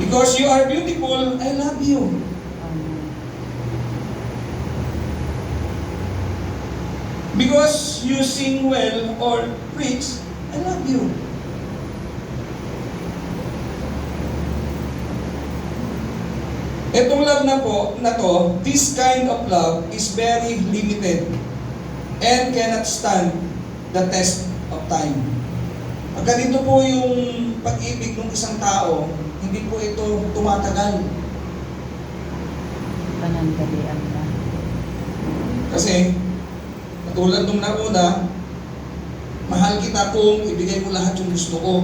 Because you are beautiful, I love you. Because you sing well or preach, I love you. Itong love na to, this kind of love is very limited and cannot stand the test of time. Pag ganito po yung pag-ibig ng isang tao, hindi po ito tumatagal. Panandalian na. Kasi, katulad nung nauna, mahal kita kung ibigay mo lahat yung gusto ko.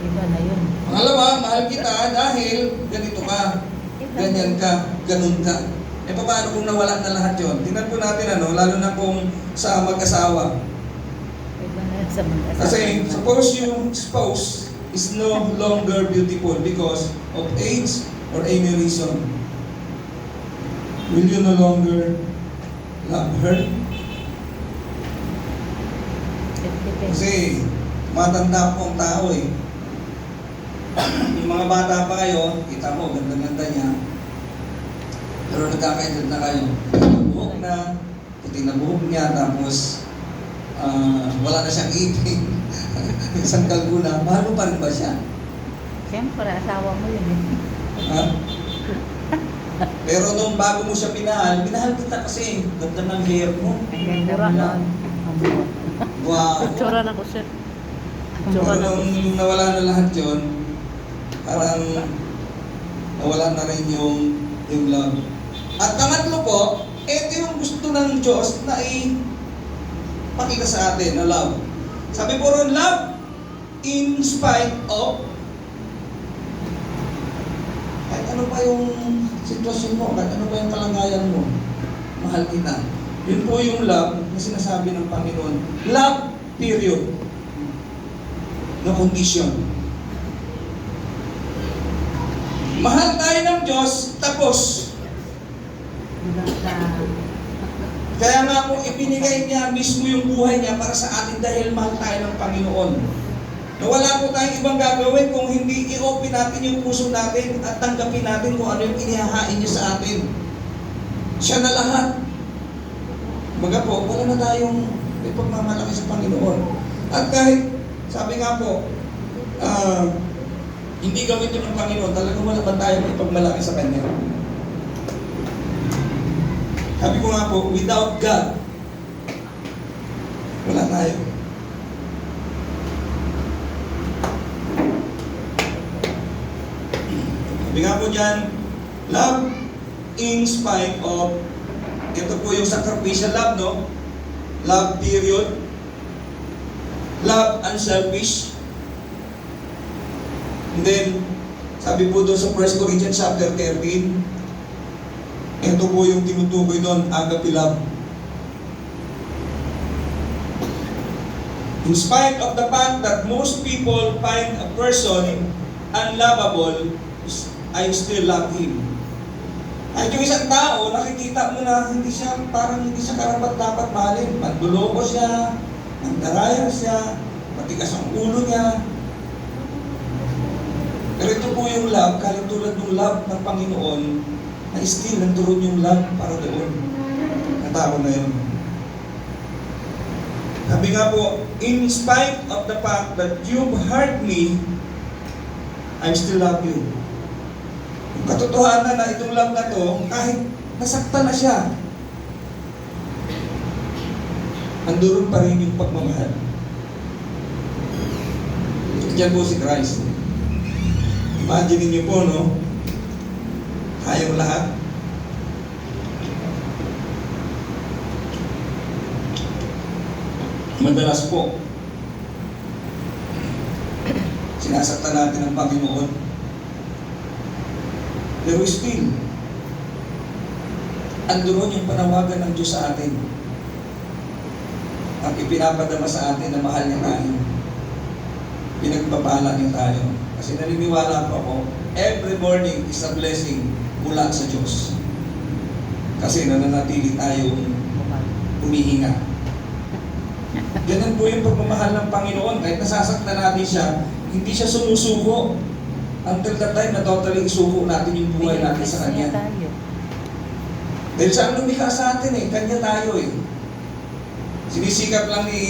Iba na yun. Pangalawa, mahal kita dahil ganito ka, ganyan ka, ganun ka. E paano kung nawala na lahat yun? Tingnan po natin lalo na kung sa mag-asawa. Iba na yun sa mag-asawa. Kasi suppose yung spouse is no longer beautiful because of age or any reason. Will you no longer love her? It depends. Kasi matanda po ang tao eh. Yung mga bata pa kayo, kita mo, ganda-ganda niya. Pero nagkakaedad na kayo. Buhok na, puti na buhok niya, tapos wala na siyang ipin. Isang kalbo na, mahal mo pa rin ba siya? Siyempre, asawa mo yun eh. Ha? Pero nung bago mo siya minahal kita kasi ganda ng hair mo. Ang ganda mo nun. Ang buwan. Wow. Tsura na ko siya. Pero nung nawala na lahat yun, parang nawala na rin yung love. At pangatlo po, ito yung gusto ng Diyos na ipakita sa atin na love. Sabi po ron, love in spite of kahit ano pa yung sitwasyon mo, kahit ano pa yung kalagayan mo, mahal kita. Yun po yung love na sinasabi ng Panginoon. Love, period. No condition. Mahal tayo ng Diyos, tapos. Kaya nga po ibinigay niya mismo yung buhay niya para sa atin dahil mahal tayo ng Panginoon. Na wala po tayong ibang gagawin kung hindi i-open natin yung puso natin at tanggapin natin kung ano yung inihahain niya sa atin. Siya na lahat. Baga po, wala na tayong ipagmamalaki sa Panginoon. At kahit, sabi nga po, hindi gawin ito ng Panginoon, talagang wala ba tayo ipagmalaki sa Kanya? Sabi ko nga po, without God, wala tayo. Sabi nga po dyan, love in spite of, ito po yung sacrificial love, no? Love period. Love unselfish. And then, sabi po doon sa 1 Corinthians chapter 13, ito po yung tinutukoy doon, agape love. In spite of the fact that most people find a person unlovable, I still love him. At yung isang tao, nakikita mo na hindi siya karapat dapat mahalin. Manduloko siya, mandaraya siya, matigas ang ulo niya. Pero ito po yung love, tulad ng love ng Panginoon, na still nandoon yung love para doon. Ang tao na yun. Sabi nga po, in spite of the fact that you've hurt me, I still love you. Yung katotohanan na itong love na to, kahit nasaktan na siya, andoon pa rin yung pagmamahal. Diyan po si Christ. Imagine niyo po, no? Kayong lahat. Madalas po, sinasaktan natin ang Panginoon. Pero still, andoon yung panawagan ng Diyos sa atin. At ipinapadama sa atin na mahal niya tayo. Pinagpapala niya tayo. Kasi naniniwala po ako, every morning is a blessing mula sa Diyos. Kasi nananatili tayong humihinga. Ganun po yung pagmamahal ng Panginoon. Kahit nasasaktan natin siya, hindi siya sumusuko. until the time na totally isuko natin yung buhay natin sa Pinag-test niya Kanya. tayo. Dahil siya ang lumikha sa atin eh, Kanya tayo eh. Sinisikap lang ni